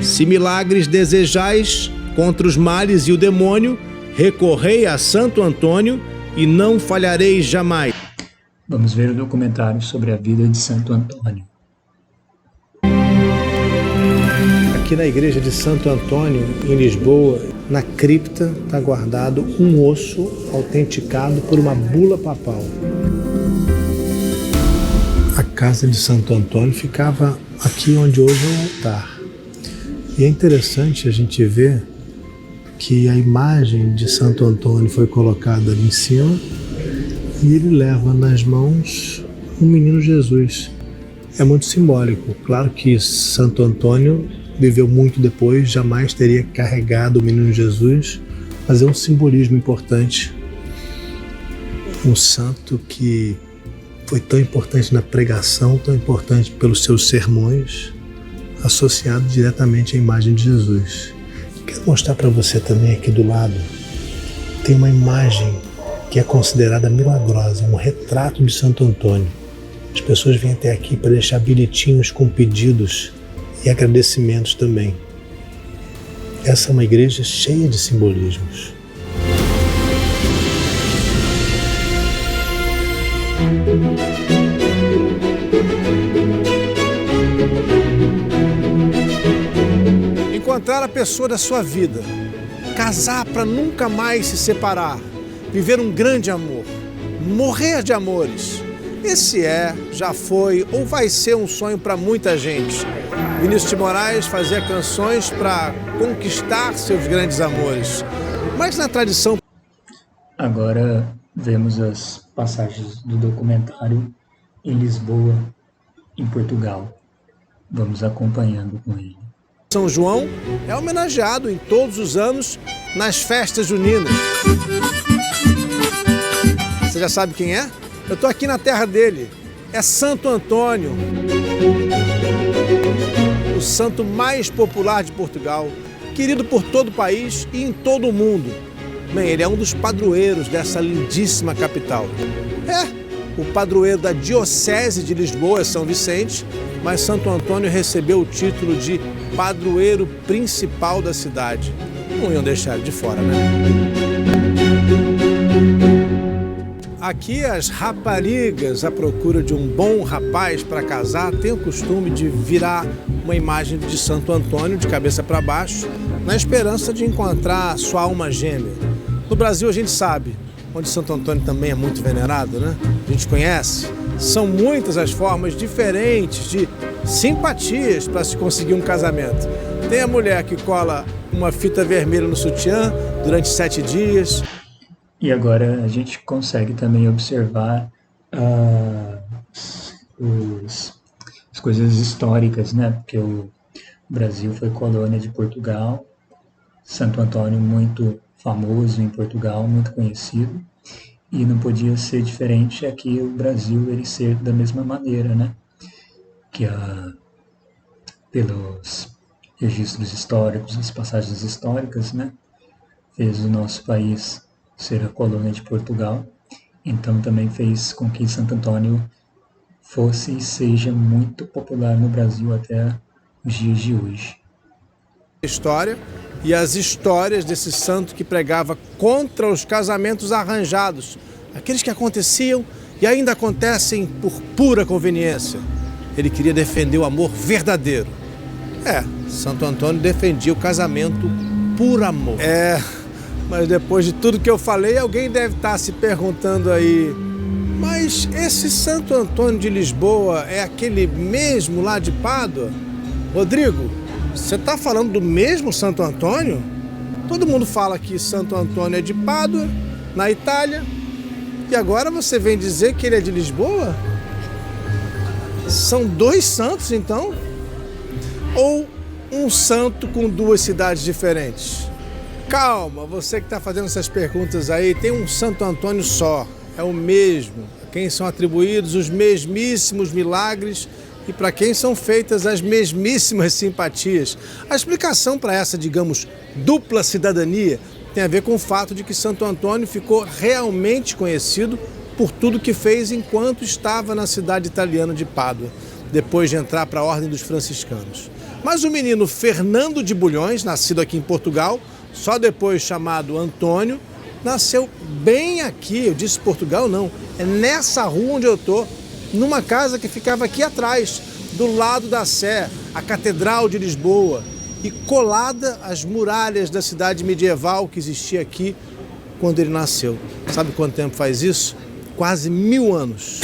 Se milagres desejais contra os males e o demônio, recorrei a Santo Antônio e não falhareis jamais. Vamos ver o documentário sobre a vida de Santo Antônio. Aqui na igreja de Santo Antônio, em Lisboa, na cripta está guardado um osso autenticado por uma bula papal. A casa de Santo Antônio ficava aqui onde hoje é o altar. E é interessante a gente ver que a imagem de Santo Antônio foi colocada ali em cima e ele leva nas mãos um menino Jesus. É muito simbólico. Claro que Santo Antônio viveu muito depois, jamais teria carregado o menino Jesus, mas é um simbolismo importante. Um santo que foi tão importante na pregação, tão importante pelos seus sermões, associado diretamente à imagem de Jesus. Quero mostrar para você também aqui do lado, tem uma imagem que é considerada milagrosa, um retrato de Santo Antônio. As pessoas vêm até aqui para deixar bilhetinhos com pedidos e agradecimentos também. Essa é uma igreja cheia de simbolismos. Encontrar a pessoa da sua vida, casar para nunca mais se separar, viver um grande amor, morrer de amores. Esse já foi ou vai ser um sonho para muita gente. Vinícius de Moraes fazia canções para conquistar seus grandes amores. Mas na tradição... Agora vemos as passagens do documentário em Lisboa, em Portugal. Vamos acompanhando com ele. São João é homenageado em todos os anos nas festas juninas. Você já sabe quem é? Eu estou aqui na terra dele. É Santo Antônio, o santo mais popular de Portugal, querido por todo o país e em todo o mundo. Bem, ele é um dos padroeiros dessa lindíssima capital. O padroeiro da Diocese de Lisboa é São Vicente, mas Santo Antônio recebeu o título de padroeiro principal da cidade. Não iam deixar ele de fora, né? Aqui as raparigas à procura de um bom rapaz para casar têm o costume de virar uma imagem de Santo Antônio de cabeça para baixo, na esperança de encontrar sua alma gêmea. No Brasil a gente sabe, onde Santo Antônio também é muito venerado, né? A gente conhece. São muitas as formas diferentes de simpatias para se conseguir um casamento. Tem a mulher que cola uma fita vermelha no sutiã durante 7 dias. E agora a gente consegue também observar as coisas históricas, né? Porque o Brasil foi colônia de Portugal, Santo Antônio muito famoso em Portugal, muito conhecido, e não podia ser diferente aqui o Brasil ele ser da mesma maneira, né? Que pelos registros históricos, as passagens históricas, né? Fez o nosso país ser a colônia de Portugal, então também fez com que Santo Antônio fosse e seja muito popular no Brasil até os dias de hoje. História e as histórias desse santo que pregava contra os casamentos arranjados, aqueles que aconteciam e ainda acontecem por pura conveniência. Ele queria defender o amor verdadeiro. Santo Antônio defendia o casamento por amor. Mas depois de tudo que eu falei, alguém deve estar se perguntando aí, mas esse Santo Antônio de Lisboa é aquele mesmo lá de Pádua? Rodrigo, você está falando do mesmo Santo Antônio? Todo mundo fala que Santo Antônio é de Pádua, na Itália, e agora você vem dizer que ele é de Lisboa? São 2 santos, então? Ou um santo com 2 cidades diferentes? Calma, você que está fazendo essas perguntas aí, tem um Santo Antônio só, é o mesmo, a quem são atribuídos os mesmíssimos milagres e para quem são feitas as mesmíssimas simpatias. A explicação para essa, digamos, dupla cidadania tem a ver com o fato de que Santo Antônio ficou realmente conhecido por tudo que fez enquanto estava na cidade italiana de Pádua, depois de entrar para a Ordem dos Franciscanos. Mas o menino Fernando de Bulhões, nascido aqui em Portugal, só depois chamado Antônio, nasceu bem aqui, eu disse Portugal não, é nessa rua onde eu estou, numa casa que ficava aqui atrás, do lado da Sé, a Catedral de Lisboa, e colada às muralhas da cidade medieval que existia aqui quando ele nasceu. Sabe quanto tempo faz isso? Quase 1000 anos.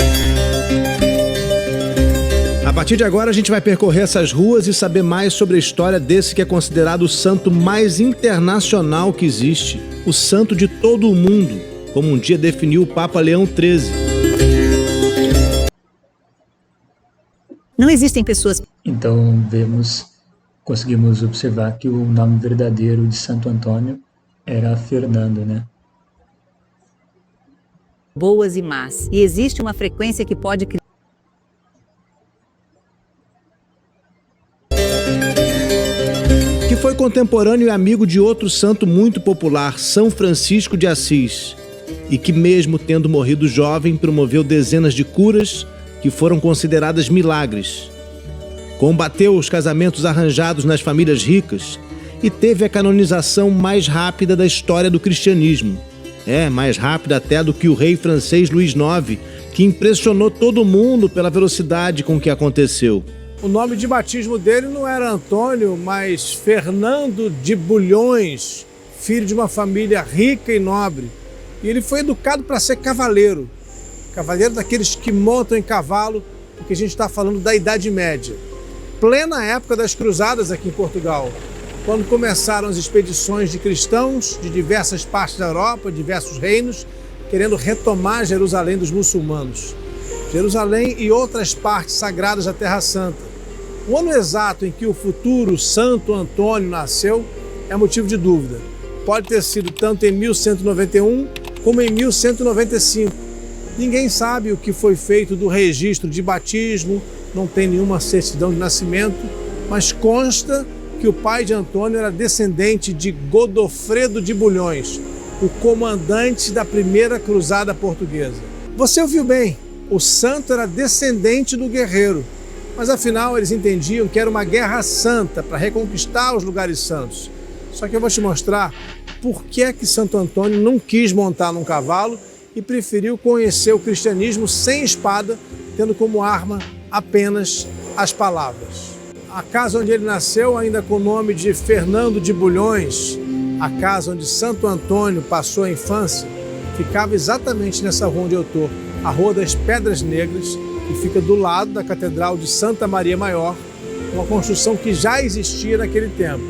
A partir de agora a gente vai percorrer essas ruas e saber mais sobre a história desse que é considerado o santo mais internacional que existe, o santo de todo o mundo, como um dia definiu o Papa Leão XIII. Não existem pessoas... Então conseguimos observar que o nome verdadeiro de Santo Antônio era Fernando, né? boas e más, e existe uma frequência que pode criar. Que foi contemporâneo e amigo de outro santo muito popular, São Francisco de Assis, e que mesmo tendo morrido jovem, promoveu dezenas de curas que foram consideradas milagres. Combateu os casamentos arranjados nas famílias ricas e teve a canonização mais rápida da história do cristianismo. Mais rápida até do que o rei francês Luís IX, que impressionou todo mundo pela velocidade com que aconteceu. O nome de batismo dele não era Antônio, mas Fernando de Bulhões, filho de uma família rica e nobre. E ele foi educado para ser cavaleiro. Cavaleiro daqueles que montam em cavalo, porque a gente está falando da Idade Média. Plena época das cruzadas aqui em Portugal, quando começaram as expedições de cristãos de diversas partes da Europa, diversos reinos, querendo retomar Jerusalém dos muçulmanos. Jerusalém e outras partes sagradas da Terra Santa. O ano exato em que o futuro Santo Antônio nasceu é motivo de dúvida. Pode ter sido tanto em 1191 como em 1195. Ninguém sabe o que foi feito do registro de batismo, não tem nenhuma certidão de nascimento, mas consta que o pai de Antônio era descendente de Godofredo de Bulhões, o comandante da primeira cruzada portuguesa. Você ouviu bem, o santo era descendente do guerreiro, mas afinal eles entendiam que era uma guerra santa para reconquistar os lugares santos. Só que eu vou te mostrar por que é que Santo Antônio não quis montar num cavalo e preferiu conhecer o cristianismo sem espada, tendo como arma apenas as palavras. A casa onde ele nasceu, ainda com o nome de Fernando de Bulhões, a casa onde Santo Antônio passou a infância, ficava exatamente nessa rua onde eu estou, a Rua das Pedras Negras, que fica do lado da Catedral de Santa Maria Maior, uma construção que já existia naquele tempo,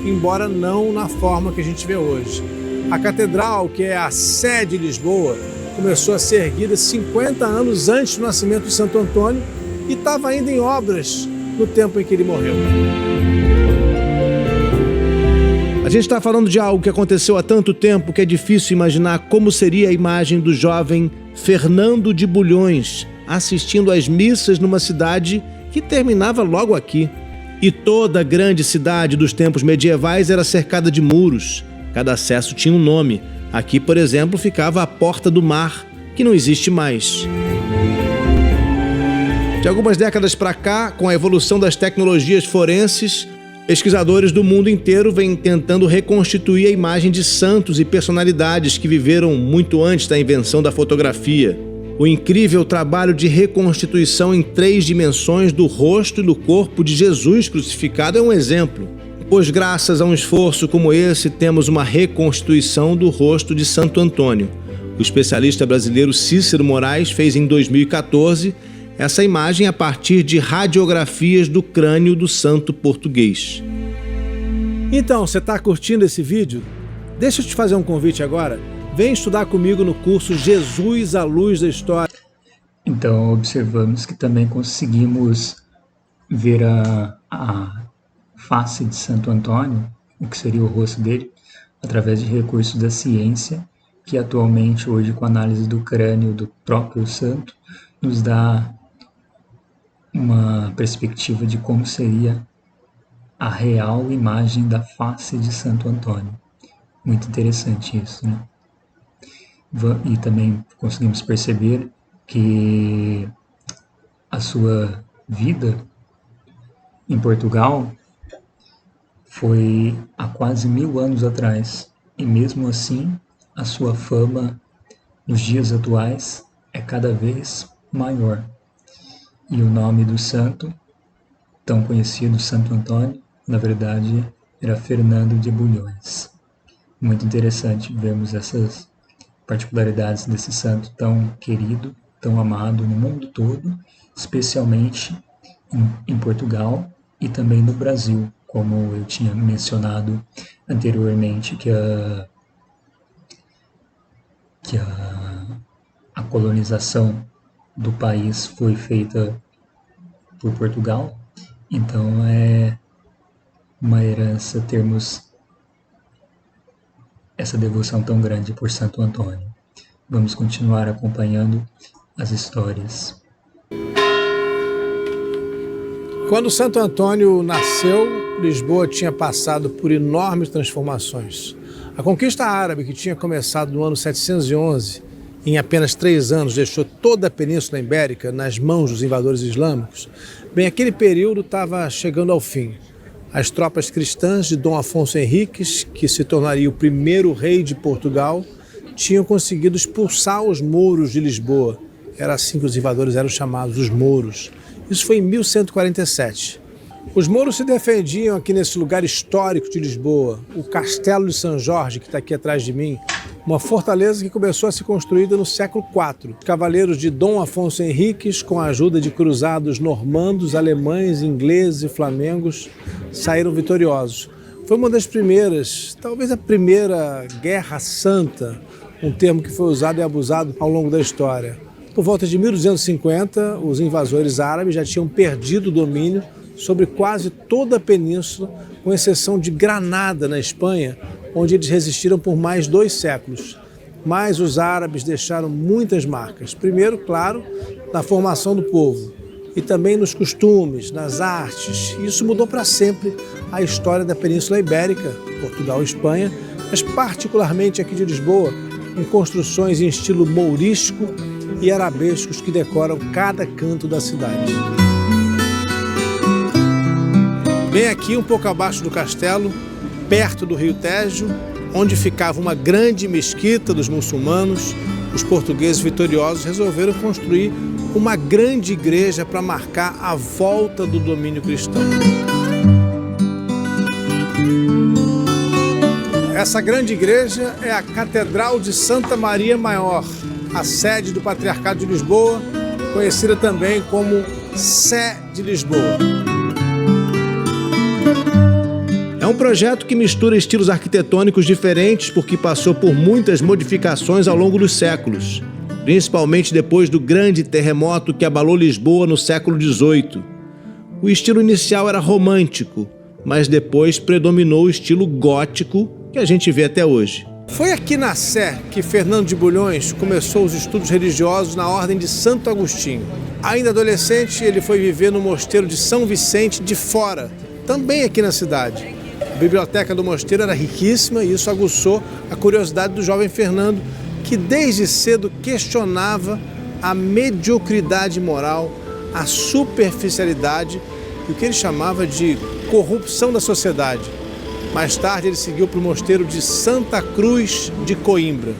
embora não na forma que a gente vê hoje. A catedral, que é a Sé de Lisboa, começou a ser erguida 50 anos antes do nascimento de Santo Antônio e estava ainda em obras no tempo em que ele morreu. A gente está falando de algo que aconteceu há tanto tempo que é difícil imaginar como seria a imagem do jovem Fernando de Bulhões assistindo às missas numa cidade que terminava logo aqui. E toda a grande cidade dos tempos medievais era cercada de muros. Cada acesso tinha um nome. Aqui, por exemplo, ficava a Porta do Mar, que não existe mais. De algumas décadas para cá, com a evolução das tecnologias forenses, pesquisadores do mundo inteiro vêm tentando reconstituir a imagem de santos e personalidades que viveram muito antes da invenção da fotografia. O incrível trabalho de reconstituição em 3 dimensões do rosto e do corpo de Jesus crucificado é um exemplo, pois graças a um esforço como esse temos uma reconstituição do rosto de Santo Antônio. O especialista brasileiro Cícero Moraes fez em 2014 essa imagem a partir de radiografias do crânio do santo português. Então, você está curtindo esse vídeo? Deixa eu te fazer um convite agora. Vem estudar comigo no curso Jesus à Luz da História. Então, observamos que também conseguimos ver a face de Santo Antônio, o que seria o rosto dele, através de recursos da ciência, que atualmente, hoje, com a análise do crânio do próprio santo, nos dá uma perspectiva de como seria a real imagem da face de Santo Antônio. Muito interessante isso, né? E também conseguimos perceber que a sua vida em Portugal foi há quase 1000 anos atrás, e mesmo assim a sua fama nos dias atuais é cada vez maior. E o nome do santo, tão conhecido, Santo Antônio, na verdade era Fernando de Bulhões. Muito interessante vermos essas particularidades desse santo tão querido, tão amado no mundo todo, especialmente em Portugal e também no Brasil, como eu tinha mencionado anteriormente, que a colonização do país foi feita por Portugal. Então é uma herança termos essa devoção tão grande por Santo Antônio. Vamos continuar acompanhando as histórias. Quando Santo Antônio nasceu, Lisboa tinha passado por enormes transformações. A conquista árabe, que tinha começado no ano 711, em apenas 3 anos deixou toda a Península Ibérica nas mãos dos invasores islâmicos, bem, aquele período estava chegando ao fim. As tropas cristãs de Dom Afonso Henriques, que se tornaria o primeiro rei de Portugal, tinham conseguido expulsar os mouros de Lisboa. Era assim que os invasores eram chamados, os mouros. Isso foi em 1147. Os mouros se defendiam aqui nesse lugar histórico de Lisboa, o Castelo de São Jorge, que está aqui atrás de mim, uma fortaleza que começou a ser construída no século IV. Os cavaleiros de Dom Afonso Henriques, com a ajuda de cruzados normandos, alemães, ingleses e flamengos, saíram vitoriosos. Foi uma das primeiras, talvez a primeira Guerra Santa, um termo que foi usado e abusado ao longo da história. Por volta de 1250, os invasores árabes já tinham perdido o domínio sobre quase toda a península, com exceção de Granada, na Espanha, onde eles resistiram por mais 2 séculos. Mas os árabes deixaram muitas marcas. Primeiro, claro, na formação do povo, e também nos costumes, nas artes. Isso mudou para sempre a história da Península Ibérica, Portugal e Espanha, mas particularmente aqui de Lisboa, em construções em estilo mourístico e arabescos que decoram cada canto da cidade. Bem aqui, um pouco abaixo do castelo, perto do rio Tejo, onde ficava uma grande mesquita dos muçulmanos, os portugueses vitoriosos resolveram construir uma grande igreja para marcar a volta do domínio cristão. Essa grande igreja é a Catedral de Santa Maria Maior, a sede do Patriarcado de Lisboa, conhecida também como Sé de Lisboa. É um projeto que mistura estilos arquitetônicos diferentes porque passou por muitas modificações ao longo dos séculos, principalmente depois do grande terremoto que abalou Lisboa no século XVIII. O estilo inicial era romântico, mas depois predominou o estilo gótico que a gente vê até hoje. Foi aqui na Sé que Fernando de Bulhões começou os estudos religiosos na Ordem de Santo Agostinho. Ainda adolescente, ele foi viver no mosteiro de São Vicente de Fora, também aqui na cidade. A biblioteca do mosteiro era riquíssima e isso aguçou a curiosidade do jovem Fernando, que desde cedo questionava a mediocridade moral, a superficialidade e o que ele chamava de corrupção da sociedade. Mais tarde ele seguiu para o mosteiro de Santa Cruz de Coimbra.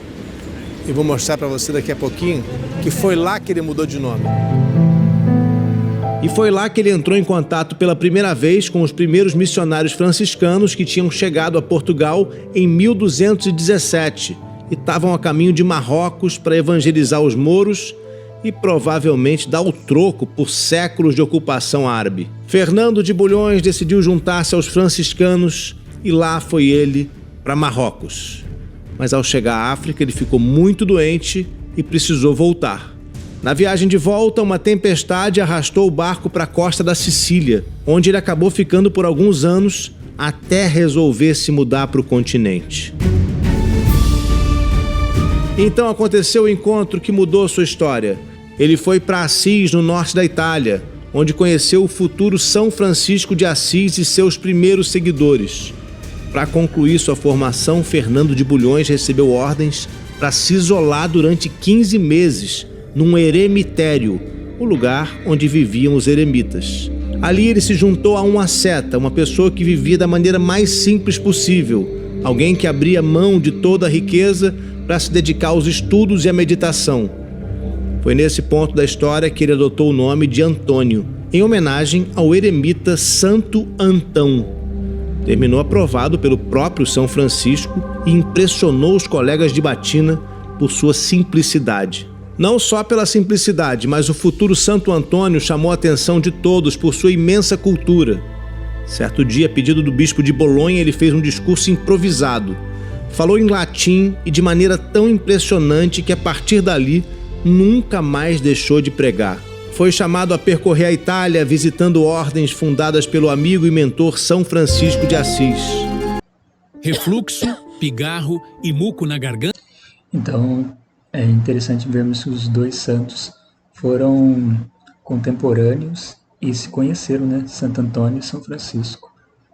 E vou mostrar para você daqui a pouquinho que foi lá que ele mudou de nome. E foi lá que ele entrou em contato pela primeira vez com os primeiros missionários franciscanos que tinham chegado a Portugal em 1217 e estavam a caminho de Marrocos para evangelizar os mouros e provavelmente dar o troco por séculos de ocupação árabe. Fernando de Bulhões decidiu juntar-se aos franciscanos e lá foi ele para Marrocos. Mas ao chegar à África ele ficou muito doente e precisou voltar. Na viagem de volta, uma tempestade arrastou o barco para a costa da Sicília, onde ele acabou ficando por alguns anos até resolver se mudar para o continente. Então aconteceu o encontro que mudou sua história. Ele foi para Assis, no norte da Itália, onde conheceu o futuro São Francisco de Assis e seus primeiros seguidores. Para concluir sua formação, Fernando de Bulhões recebeu ordens para se isolar durante 15 meses num eremitério, o lugar onde viviam os eremitas. Ali ele se juntou a um asceta, uma pessoa que vivia da maneira mais simples possível, alguém que abria mão de toda a riqueza para se dedicar aos estudos e à meditação. Foi nesse ponto da história que ele adotou o nome de Antônio, em homenagem ao eremita Santo Antão. Terminou aprovado pelo próprio São Francisco e impressionou os colegas de batina por sua simplicidade. Não só pela simplicidade, mas o futuro Santo Antônio chamou a atenção de todos por sua imensa cultura. Certo dia, a pedido do bispo de Bolonha, ele fez um discurso improvisado. Falou em latim e de maneira tão impressionante que a partir dali nunca mais deixou de pregar. Foi chamado a percorrer a Itália, visitando ordens fundadas pelo amigo e mentor São Francisco de Assis. Refluxo, pigarro e muco na garganta. Então, é interessante vermos que os dois santos foram contemporâneos e se conheceram, né? Santo Antônio e São Francisco.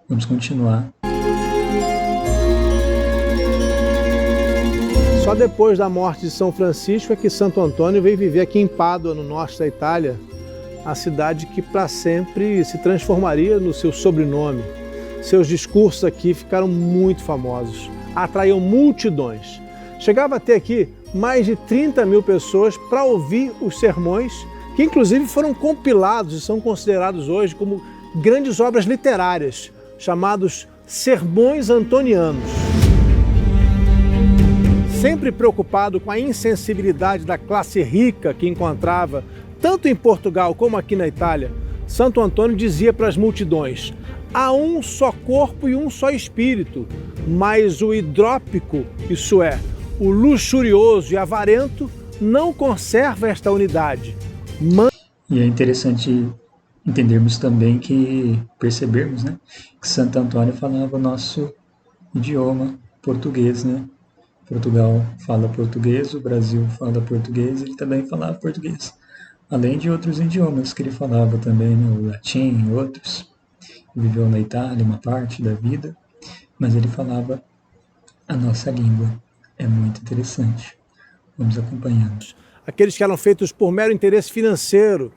Vamos continuar. Só depois da morte de São Francisco é que Santo Antônio veio viver aqui em Pádua, no norte da Itália, a cidade que para sempre se transformaria no seu sobrenome. Seus discursos aqui ficaram muito famosos, atraíam multidões. Chegava a ter aqui mais de 30 mil pessoas para ouvir os sermões, que inclusive foram compilados e são considerados hoje como grandes obras literárias, chamados Sermões Antonianos. Sempre preocupado com a insensibilidade da classe rica que encontrava, tanto em Portugal como aqui na Itália, Santo Antônio dizia para as multidões: há um só corpo e um só espírito, mas o hidrópico, isso é, o luxurioso e avarento, não conserva esta unidade. E é interessante entendermos também percebermos, né, que Santo Antônio falava o nosso idioma português, né? Portugal fala português, o Brasil fala português, ele também falava português. Além de outros idiomas que ele falava também, né, o latim e outros. Ele viveu na Itália uma parte da vida, mas ele falava a nossa língua. É muito interessante. Vamos acompanhando. Aqueles que eram feitos por mero interesse financeiro.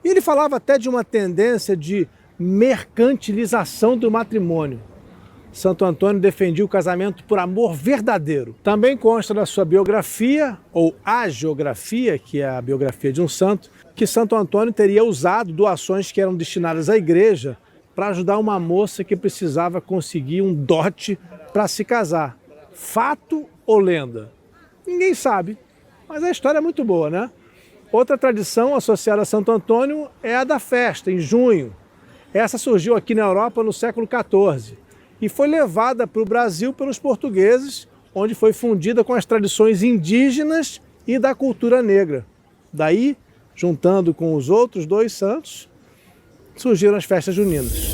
E ele falava até de uma tendência de mercantilização do matrimônio. Santo Antônio defendia o casamento por amor verdadeiro. Também consta da sua biografia, ou hagiografia, que é a biografia de um santo, que Santo Antônio teria usado doações que eram destinadas à igreja para ajudar uma moça que precisava conseguir um dote para se casar. Fato ou lenda? Ninguém sabe, mas a história é muito boa, né? Outra tradição associada a Santo Antônio é a da festa, em junho. Essa surgiu aqui na Europa no século XIV. E foi levada para o Brasil pelos portugueses, onde foi fundida com as tradições indígenas e da cultura negra. Daí, juntando com os outros dois santos, surgiram as festas juninas.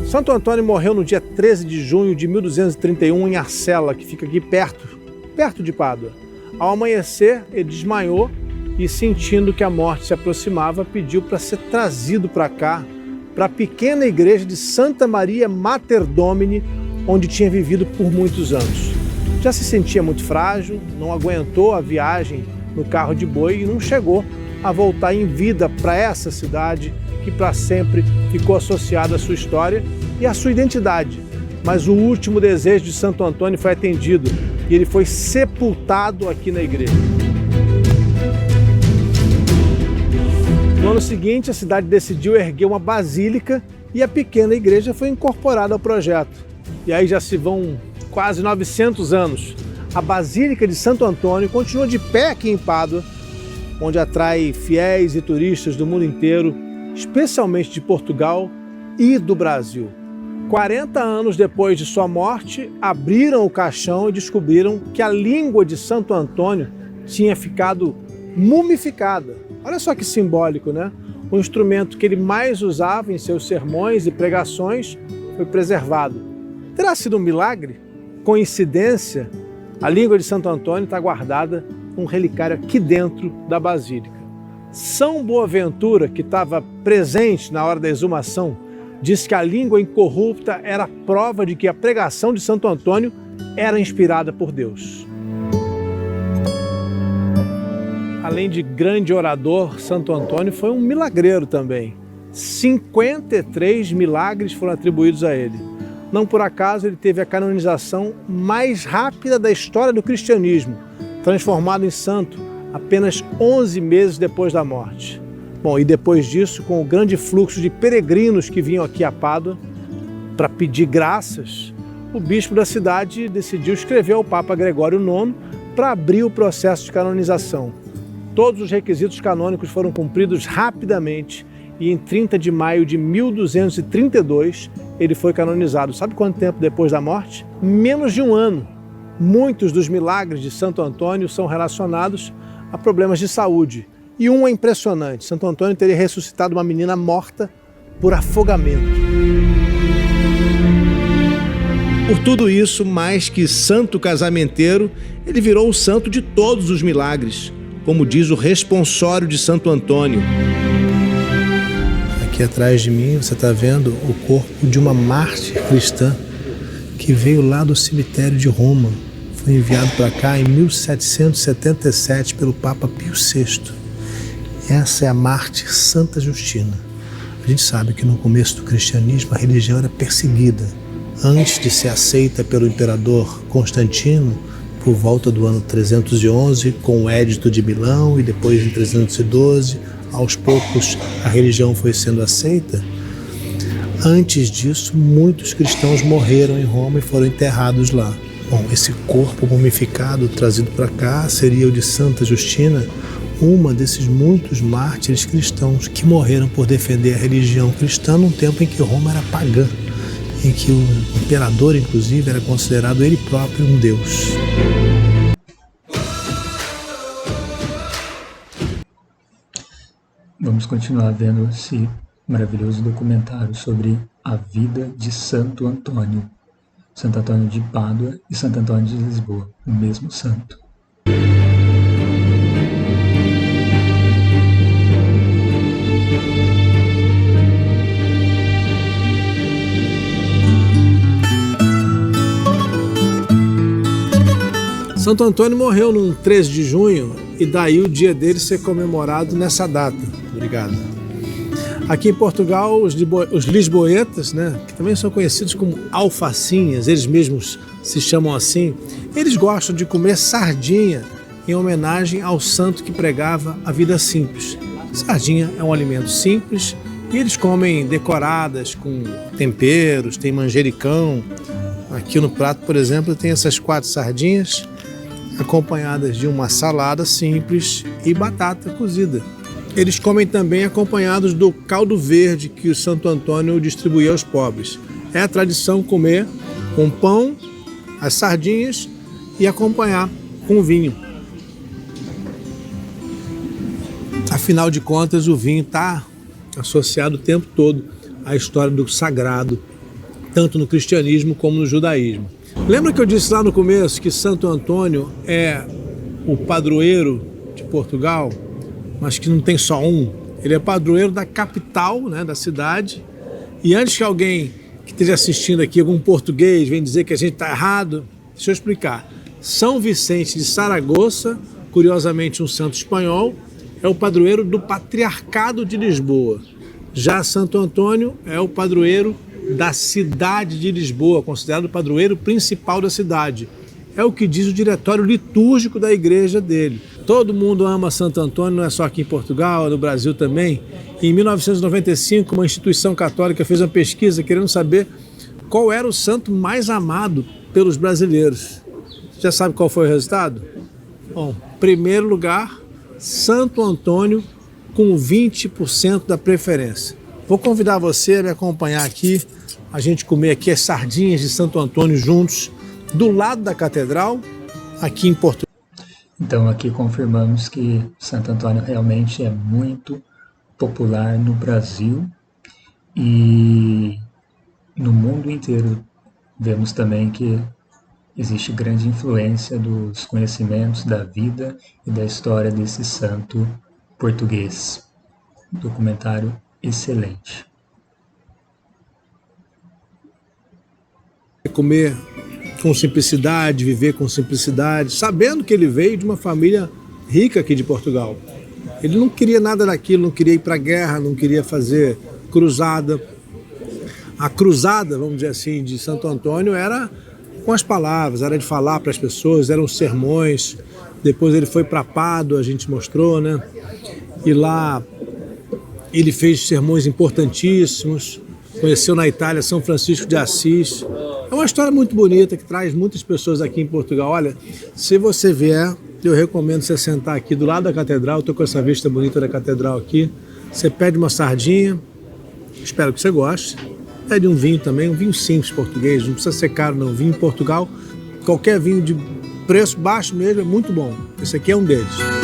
Santo Antônio morreu no dia 13 de junho de 1231 em Arcela, que fica aqui perto de Pádua. Ao amanhecer, ele desmaiou e, sentindo que a morte se aproximava, pediu para ser trazido para cá, para a pequena igreja de Santa Maria Mater Domini, onde tinha vivido por muitos anos. Já se sentia muito frágil, não aguentou a viagem no carro de boi e não chegou a voltar em vida para essa cidade que para sempre ficou associada à sua história e à sua identidade. Mas o último desejo de Santo Antônio foi atendido e ele foi sepultado aqui na igreja. No ano seguinte, a cidade decidiu erguer uma basílica e a pequena igreja foi incorporada ao projeto. E aí já se vão quase 900 anos. A Basílica de Santo Antônio continua de pé aqui em Pádua, onde atrai fiéis e turistas do mundo inteiro, especialmente de Portugal e do Brasil. 40 anos depois de sua morte, abriram o caixão e descobriram que a língua de Santo Antônio tinha ficado mumificada. Olha só que simbólico, né? O instrumento que ele mais usava em seus sermões e pregações foi preservado. Terá sido um milagre? Coincidência? A língua de Santo Antônio está guardada num relicário aqui dentro da Basílica. São Boaventura, que estava presente na hora da exumação, diz que a língua incorrupta era prova de que a pregação de Santo Antônio era inspirada por Deus. além de grande orador, Santo Antônio foi um milagreiro também. 53 milagres foram atribuídos a ele. Não por acaso ele teve a canonização mais rápida da história do cristianismo, transformado em santo apenas 11 meses depois da morte. Bom, e depois disso, com o grande fluxo de peregrinos que vinham aqui a Pádua para pedir graças, o bispo da cidade decidiu escrever ao Papa Gregório IX para abrir o processo de canonização. Todos os requisitos canônicos foram cumpridos rapidamente e em 30 de maio de 1232 ele foi canonizado. Sabe quanto tempo depois da morte? Menos de um ano. Muitos dos milagres de Santo Antônio são relacionados a problemas de saúde. E um é impressionante: Santo Antônio teria ressuscitado uma menina morta por afogamento. Por tudo isso, mais que santo casamenteiro, ele virou o santo de todos os milagres, como diz o responsório de Santo Antônio. Aqui atrás de mim você está vendo o corpo de uma mártir cristã que veio lá do cemitério de Roma. Foi enviado para cá em 1777 pelo Papa Pio VI. Essa é a mártir Santa Justina. A gente sabe que no começo do cristianismo a religião era perseguida. Antes de ser aceita pelo imperador Constantino, por volta do ano 311, com o Édito de Milão, e depois em 312, aos poucos a religião foi sendo aceita. Antes disso, muitos cristãos morreram em Roma e foram enterrados lá. Bom, esse corpo mumificado trazido para cá seria o de Santa Justina, uma desses muitos mártires cristãos que morreram por defender a religião cristã num tempo em que Roma era pagã, em que o imperador, inclusive, era considerado ele próprio um deus. Vamos continuar vendo esse maravilhoso documentário sobre a vida de Santo Antônio. Santo Antônio de Pádua e Santo Antônio de Lisboa, o mesmo santo. Santo Antônio morreu no 13 de junho e daí o dia dele ser comemorado nessa data. Obrigado. Aqui em Portugal, os lisboetas, né, que também são conhecidos como alfacinhas, eles mesmos se chamam assim, eles gostam de comer sardinha em homenagem ao santo que pregava a vida simples. Sardinha é um alimento simples e eles comem decoradas com temperos, tem manjericão. Aqui no prato, por exemplo, tem essas 4 sardinhas acompanhadas de uma salada simples e batata cozida. Eles comem também acompanhados do caldo verde que o Santo Antônio distribuía aos pobres. É a tradição comer com pão, as sardinhas e acompanhar com vinho. Afinal de contas, o vinho está associado o tempo todo à história do sagrado, tanto no cristianismo como no judaísmo. Lembra que eu disse lá no começo que Santo Antônio é o padroeiro de Portugal, mas que não tem só um? Ele é padroeiro da capital, né, da cidade. E antes que alguém que esteja assistindo aqui, algum português, venha dizer que a gente está errado, deixa eu explicar. São Vicente de Saragoça, curiosamente um santo espanhol, é o padroeiro do Patriarcado de Lisboa. Já Santo Antônio é o padroeiro da cidade de Lisboa, considerado o padroeiro principal da cidade. É o que diz o diretório litúrgico da igreja dele. Todo mundo ama Santo Antônio, não é só aqui em Portugal, é no Brasil também. Em 1995, uma instituição católica fez uma pesquisa querendo saber qual era o santo mais amado pelos brasileiros. Já sabe qual foi o resultado? Bom, primeiro lugar, Santo Antônio com 20% da preferência. Vou convidar você a me acompanhar aqui, a gente comer aqui as sardinhas de Santo Antônio juntos, do lado da catedral, aqui em Portugal. Então aqui confirmamos que Santo Antônio realmente é muito popular no Brasil e no mundo inteiro. Vemos também que existe grande influência dos conhecimentos da vida e da história desse santo português. Documentário excelente. Comer com simplicidade, viver com simplicidade, sabendo que ele veio de uma família rica aqui de Portugal. Ele não queria nada daquilo, não queria ir para a guerra, não queria fazer cruzada. A cruzada, vamos dizer assim, de Santo Antônio era com as palavras, era de falar para as pessoas, eram sermões. Depois ele foi para Pádua, a gente mostrou, né? E lá ele fez sermões importantíssimos, conheceu na Itália São Francisco de Assis. É uma história muito bonita que traz muitas pessoas aqui em Portugal. Olha, se você vier, eu recomendo você sentar aqui do lado da catedral. Estou com essa vista bonita da catedral aqui. Você pede uma sardinha, espero que você goste. Pede um vinho também, um vinho simples português, não precisa ser caro não. Vinho em Portugal, qualquer vinho de preço baixo mesmo é muito bom. Esse aqui é um deles.